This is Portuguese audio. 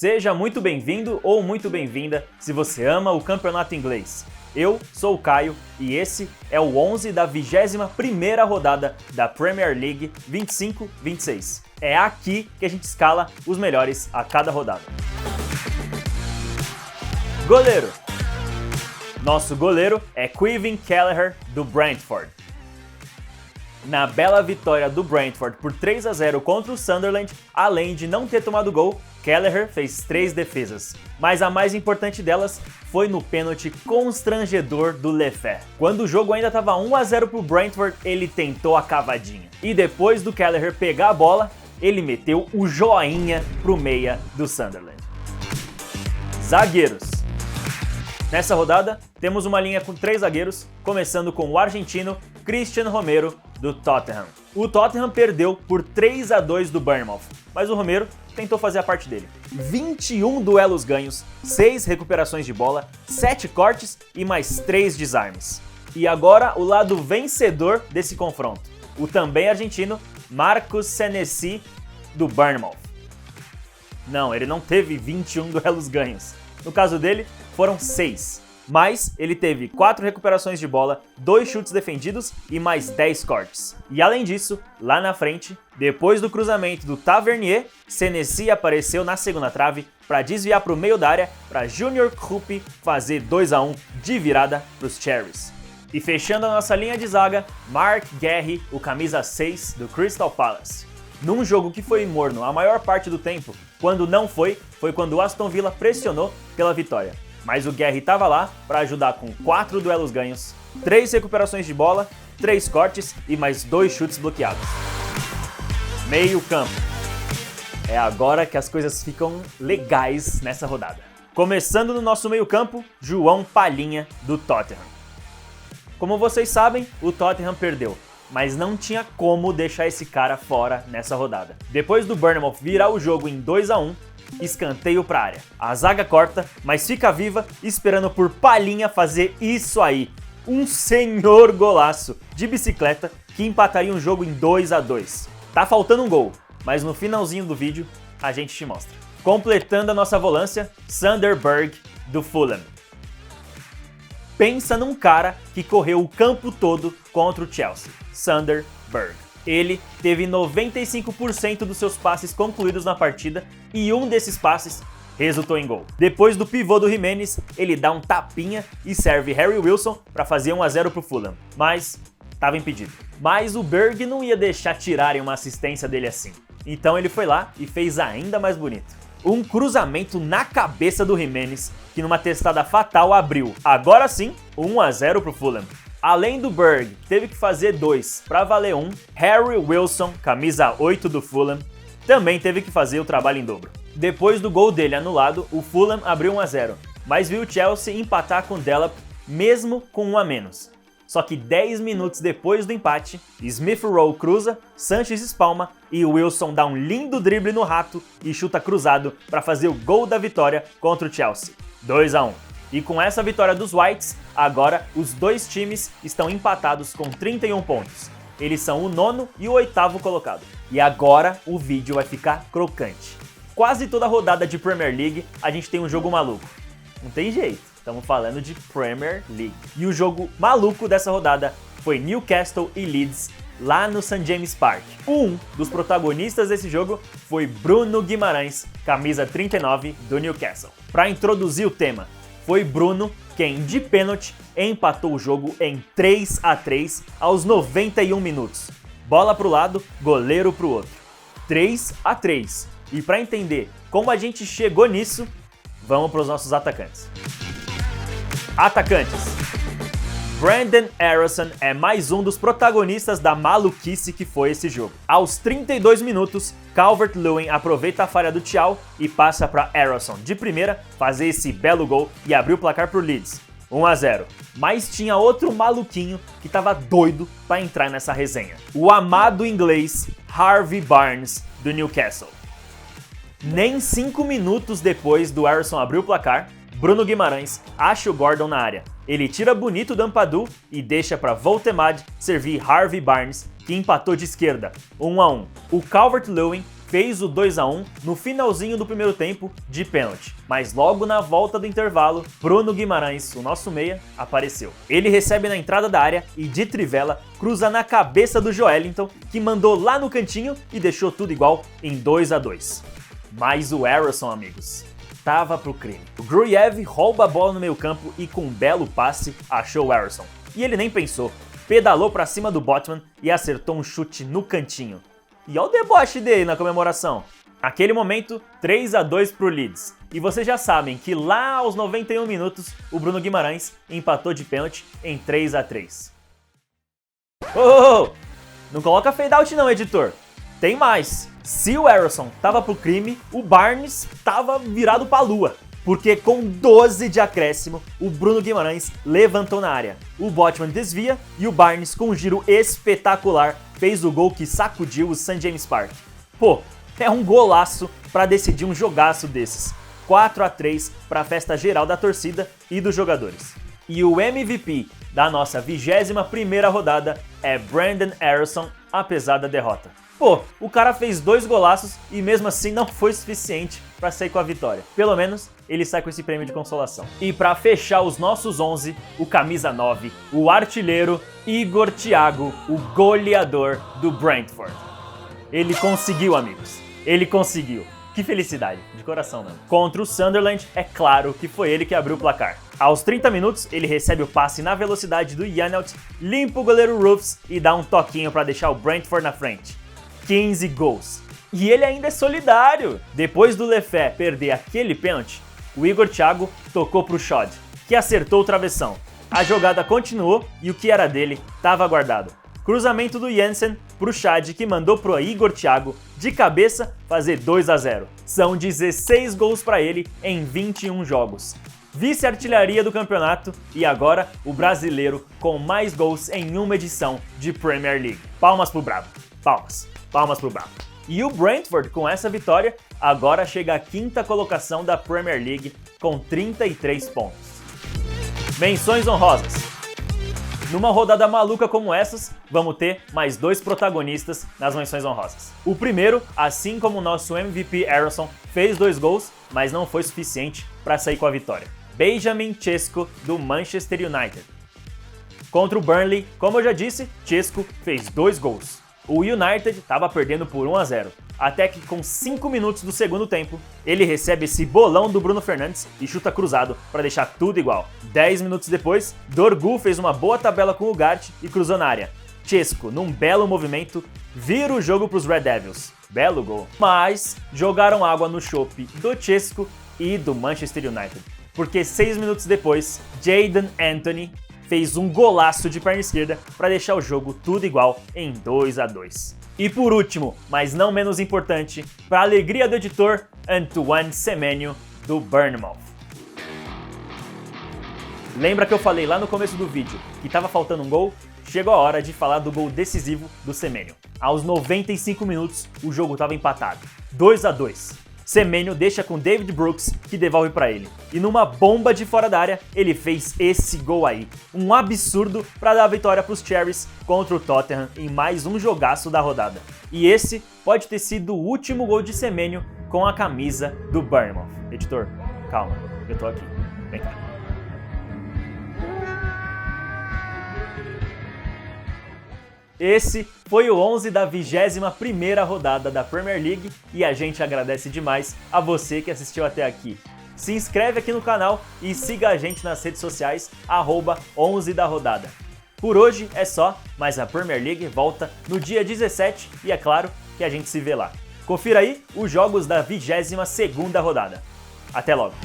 Seja muito bem-vindo ou muito bem-vinda se você ama o campeonato inglês. Eu sou o Caio e esse é o 11 da 21ª rodada da Premier League 25-26. É aqui que a gente escala os melhores a cada rodada. Goleiro. Nosso goleiro é Kevin Kelleher, do Brentford. Na bela vitória do Brentford por 3-0 contra o Sunderland, além de não ter tomado gol, Kelleher fez 3 defesas, mas a mais importante delas foi no pênalti constrangedor do Lefebvre. Quando o jogo ainda estava 1-0 para o Brentford, ele tentou a cavadinha. E depois do Kelleher pegar a bola, ele meteu o joinha pro meia do Sunderland. Zagueiros. Nessa rodada, temos uma linha com 3 zagueiros, começando com o argentino Cristian Romero, do Tottenham. O Tottenham perdeu por 3-2 do Bournemouth, mas o Romero tentou fazer a parte dele. 21 duelos ganhos, 6 recuperações de bola, 7 cortes e mais 3 desarmes. E agora o lado vencedor desse confronto, o também argentino Marcos Senesi, do Bournemouth. Não, ele não teve 21 duelos ganhos. No caso dele, foram 6. Mas ele teve 4 recuperações de bola, 2 chutes defendidos e mais 10 cortes. E além disso, lá na frente, depois do cruzamento do Tavernier, Senesi apareceu na segunda trave para desviar para o meio da área para Junior Krupp fazer 2-1 de virada para os Cherries. E fechando a nossa linha de zaga, Mark Guéhi, o camisa 6 do Crystal Palace. Num jogo que foi morno a maior parte do tempo, quando não foi quando o Aston Villa pressionou pela vitória. Mas o Guéhi estava lá para ajudar com 4 duelos ganhos, 3 recuperações de bola, 3 cortes e mais 2 chutes bloqueados. Meio campo. É agora que as coisas ficam legais nessa rodada. Começando no nosso meio campo, João Palhinha, do Tottenham. Como vocês sabem, o Tottenham perdeu, mas não tinha como deixar esse cara fora nessa rodada. Depois do Bournemouth virar o jogo em 2-1, escanteio pra área. A zaga corta, mas fica viva, esperando por Palhinha fazer isso aí. Um senhor golaço de bicicleta que empataria um jogo em 2-2. Tá faltando um gol, mas no finalzinho do vídeo a gente te mostra. Completando a nossa volância, Sander Berge, do Fulham. Pensa num cara que correu o campo todo contra o Chelsea, Sander Berge. Ele teve 95% dos seus passes concluídos na partida e um desses passes resultou em gol. Depois do pivô do Jimenez, ele dá um tapinha e serve Harry Wilson para fazer 1-0 pro Fulham, mas estava impedido. Mas o Berge não ia deixar tirarem uma assistência dele assim, então ele foi lá e fez ainda mais bonito. Um cruzamento na cabeça do Jimenez, que numa testada fatal abriu, agora sim, 1-0 pro Fulham. Além do Berge, teve que fazer 2 para valer 1, Harry Wilson, camisa 8 do Fulham, também teve que fazer o trabalho em dobro. Depois do gol dele anulado, o Fulham abriu 1-0, mas viu o Chelsea empatar com Delap mesmo com 1 a menos. Só que 10 minutos depois do empate, Smith Rowe cruza, Sanchez espalma e Wilson dá um lindo drible no rato e chuta cruzado para fazer o gol da vitória contra o Chelsea, 2-1. E com essa vitória dos Whites, agora os dois times estão empatados com 31 pontos. Eles são o 9º e o 8º colocado. E agora o vídeo vai ficar crocante. Quase toda rodada de Premier League a gente tem um jogo maluco. Não tem jeito, estamos falando de Premier League. E o jogo maluco dessa rodada foi Newcastle e Leeds lá no St. James Park. Um dos protagonistas desse jogo foi Bruno Guimarães, camisa 39 do Newcastle. Para introduzir o tema, foi Bruno quem, de pênalti, empatou o jogo em 3-3 aos 91 minutos. Bola pro lado, goleiro pro outro. 3-3. E para entender como a gente chegou nisso, vamos para os nossos atacantes. Atacantes. Brenden Aaronson é mais um dos protagonistas da maluquice que foi esse jogo. Aos 32 minutos, Calvert-Lewin aproveita a falha do Thiaw e passa para Aaronson de primeira fazer esse belo gol e abrir o placar pro Leeds, 1-0. Mas tinha outro maluquinho que tava doido para entrar nessa resenha. O amado inglês Harvey Barnes, do Newcastle. Nem 5 minutos depois do Aaronson abrir o placar, Bruno Guimarães acha o Gordon na área. Ele tira bonito do Ampadu e deixa para Voltemade servir Harvey Barnes, que empatou de esquerda, 1-1. O Calvert-Lewin fez o 2-1 no finalzinho do primeiro tempo de pênalti. Mas logo na volta do intervalo, Bruno Guimarães, o nosso meia, apareceu. Ele recebe na entrada da área e de trivela cruza na cabeça do Joelinton, que mandou lá no cantinho e deixou tudo igual em 2-2. Mas o Harrison, amigos, tava pro crime. O Grujev rouba a bola no meio campo e com um belo passe achou o Harrison. E ele nem pensou, pedalou pra cima do Botman e acertou um chute no cantinho. E olha o deboche dele na comemoração. Naquele momento, 3-2 pro Leeds. E vocês já sabem que lá aos 91 minutos, o Bruno Guimarães empatou de pênalti em 3-3. Oh! Não coloca fade out não, editor. Tem mais. Se o Harrison tava pro crime, o Barnes tava virado pra lua. Porque com 12 de acréscimo, o Bruno Guimarães levantou na área. O Botman desvia e o Barnes, com um giro espetacular, fez o gol que sacudiu o St. James Park. Pô, é um golaço pra decidir um jogaço desses. 4-3 pra festa geral da torcida e dos jogadores. E o MVP da nossa 21ª rodada é Brenden Aaronson, apesar da derrota. Pô, o cara fez 2 golaços e mesmo assim não foi suficiente para sair com a vitória. Pelo menos ele sai com esse prêmio de consolação. E para fechar os nossos 11, o camisa 9, o artilheiro Igor Thiago, o goleador do Brentford. Ele conseguiu, amigos. Ele conseguiu. Que felicidade, de coração mesmo. Contra o Sunderland, é claro que foi ele que abriu o placar. Aos 30 minutos, ele recebe o passe na velocidade do Janelt, limpa o goleiro Roofs e dá um toquinho para deixar o Brentford na frente. 15 gols. E ele ainda é solidário. Depois do Lefé perder aquele pênalti, o Igor Thiago tocou pro Shod, que acertou o travessão. A jogada continuou e o que era dele estava guardado. Cruzamento do Jensen pro Shad, que mandou pro Igor Thiago de cabeça fazer 2-0. São 16 gols para ele em 21 jogos. Vice-artilharia do campeonato e agora o brasileiro com mais gols em uma edição de Premier League. Palmas pro Brabo. Palmas. Palmas pro Brabo. E o Brentford, com essa vitória, agora chega à 5ª colocação da Premier League com 33 pontos. Menções honrosas. Numa rodada maluca como essas, vamos ter mais 2 protagonistas nas menções honrosas. O primeiro, assim como o nosso MVP Aaronson, fez 2 gols, mas não foi suficiente para sair com a vitória. Benjamin Šeško, do Manchester United. Contra o Burnley, como eu já disse, Šeško fez 2 gols. O United estava perdendo por 1-0, até que com 5 minutos do segundo tempo, ele recebe esse bolão do Bruno Fernandes e chuta cruzado para deixar tudo igual. 10 minutos depois, Dorgu fez uma boa tabela com o Ugarte e cruzou na área. Šeško, num belo movimento, vira o jogo para os Red Devils. Belo gol. Mas jogaram água no chope do Šeško e do Manchester United, porque 6 minutos depois, Jadon Anthony fez um golaço de perna esquerda para deixar o jogo tudo igual em 2-2. E por último, mas não menos importante, para a alegria do editor, Antoine Semenyo, do Bournemouth. Lembra que eu falei lá no começo do vídeo que estava faltando um gol? Chegou a hora de falar do gol decisivo do Semenyo. Aos 95 minutos, o jogo estava empatado, 2-2. Semenyo deixa com David Brooks, que devolve para ele. E numa bomba de fora da área, ele fez esse gol aí. Um absurdo para dar a vitória para os Cherries contra o Tottenham em mais um jogaço da rodada. E esse pode ter sido o último gol de Semenyo com a camisa do Bournemouth. Editor, calma, eu tô aqui. Vem cá. Esse foi o 11 da 21ª rodada da Premier League e a gente agradece demais a você que assistiu até aqui. Se inscreve aqui no canal e siga a gente nas redes sociais, @11 da rodada. Por hoje é só, mas a Premier League volta no dia 17 e é claro que a gente se vê lá. Confira aí os jogos da 22ª rodada. Até logo!